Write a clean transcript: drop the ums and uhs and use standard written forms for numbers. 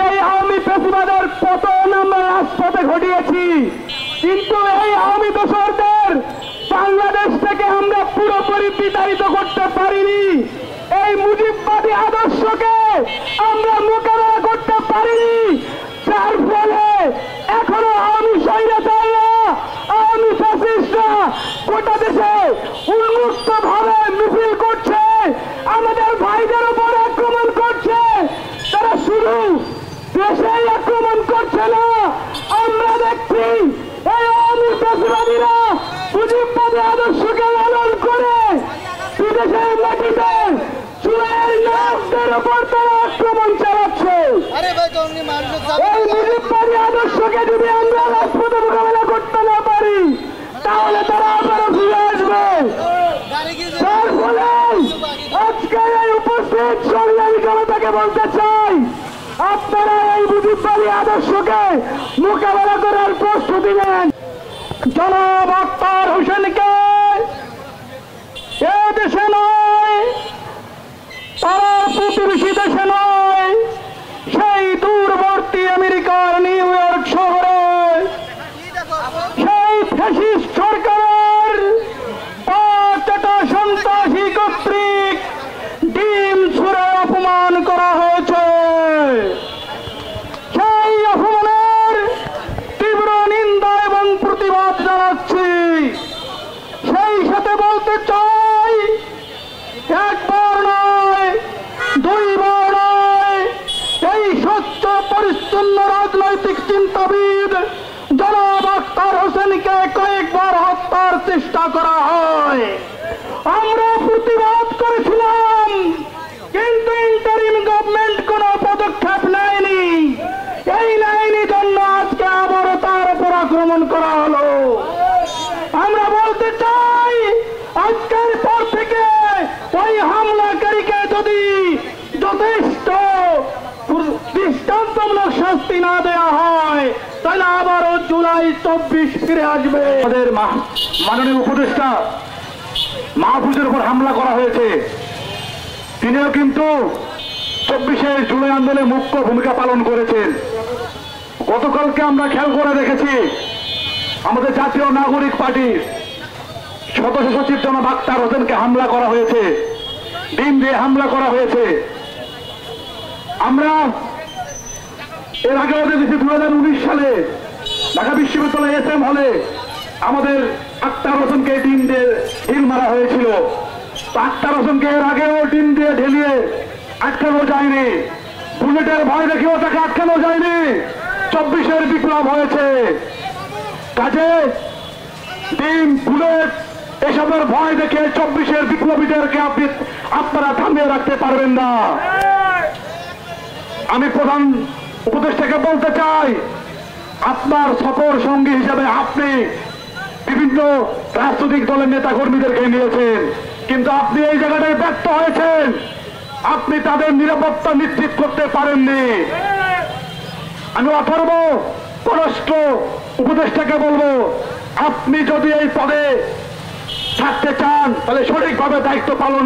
সেই আওয়ামী ফ্যাসিবাদের পতন আমরা রাজপথে ঘটিয়েছি, কিন্তু এই আওয়ামী দোসরদের বাংলাদেশ থেকে আমরা পুরোপুরি বিতাড়িত করতে পারিনি। এই মুজিববাদী আদর্শকে আমরা মোকাবেলা করতে পারিনি, যার ফলে এখনো আওয়ামী স্বৈরাচাররা, আওয়ামী ফ্যাসিস্টরা গোটা দেশে উন্মুক্ত ভাবে মিছিল করছে, আমাদের ভাইদের উপর আক্রমণ করছে। তারা শুধু দেশেই আক্রমণ করছে না, আমরা দেখছি এই আওয়ামী ফ্যাসিবাদীরা মুজিববাদী আদর্শকে লালন করে বিদেশের মাটিতে চুলের নামদের উপর তারা আক্রমণ চালাচ্ছে। এই মুজিববাদী আদর্শকে যদি আমরা রাজপথে মোকাবেলা করতে না পারি, তাহলে তারা আবারও ফিরে আসবে। তার ফলে আজকে এই উপস্থিত সংগ্রামী জনতাকে বলতে চাই, আপনারা এই মুজিববাদী আদর্শকে মোকাবেলা করার প্রস্তুতি নেন। জনাব আখতার হোসেনকে এ দেশে নয়, তারা প্রতিবেশী দেশে নয়, সেই দূরবর্তী আমেরিকার নিউ ইয়র্ক শহরে সেই ফ্যাসিস্ট সরকারের পাঁচটা সন্ত্রাসী কর্তৃক ডিম ছুঁড়ে অপমান করা হয়েছে। সেই অপমানের তীব্র নিন্দা এবং প্রতিবাদ জানাচ্ছি। সেই সাথে বলতে চাই, একবার নয়, দুইবার নয়, এই স্বচ্ছ পরিচ্ছন্ন রাজনৈতিক চিন্তাবিদ জনাব আখতার হোসেনকে কয়েকবার হত্যার চেষ্টা করা হয়। আমরা প্রতিবাদ করেছিলাম, কিন্তু ইন্টারিম গভর্নমেন্ট কোন পদক্ষেপ নেয়নি। এই নেয়নি জন্য আজকে আবারও তার উপর আক্রমণ করা হলো। আমরা বলতে চাই, আজকের পর থেকে ওই হামলাকারীকে যদি যথেষ্ট দৃষ্টান্তমূলক শাস্তি না দেওয়া হয়, তাহলে আবারও জুলাই 24 ফিরে আসবে। আমাদের মাননীয় উপদেষ্টা মাহফুজের উপর হামলা করা হয়েছে। তিনিও কিন্তু 24শে জুলাই আন্দোলনে মুখ্য ভূমিকা পালন করেছেন। গতকালকে আমরা খেয়াল করে দেখেছি, আমাদের জাতীয় নাগরিক পার্টির সদস্য সচিব জনাব আখতার হোসেনকে হামলা করা হয়েছে, ডিম দিয়ে হামলা করা হয়েছে। আমরা এর আগেও দেখেছি 2019 সালে ঢাকা বিশ্ববিদ্যালয় SM হলে আমাদের আখতার হোসেনকে ডিম দিয়ে ঢিল মারা হয়েছিল। আখতার হোসেনকে এর আগেও ডিম দিয়ে ঢেলিয়ে আটকানো যায়নি, বুলেটের ভয় দেখেও তাকে আটকানো যায়নি। 24-এর বিপ্লব হয়েছে, কাজে ডিম, বুলেট এসবের ভয় দেখে 24-এর বিপ্লবীদেরকে আপনারা থামিয়ে রাখতে পারবেন না। আমি প্রধান উপদেষ্টাকে বলতে চাই, আপনার সফর সঙ্গী হিসেবে আপনি বিভিন্ন রাজনৈতিক দলের নেতা কর্মীদেরকে নিয়েছেন, কিন্তু আপনি এই জায়গাটায় ব্যর্থ হয়েছেন। আপনি তাদের নিরাপত্তা নিশ্চিত করতে পারেননি। আমি অথর্ব পররাষ্ট্র উপদেষ্টাকে বলবো, আপনি যদি এই পদে থাকতে চান, তাহলে সঠিকভাবে দায়িত্ব পালন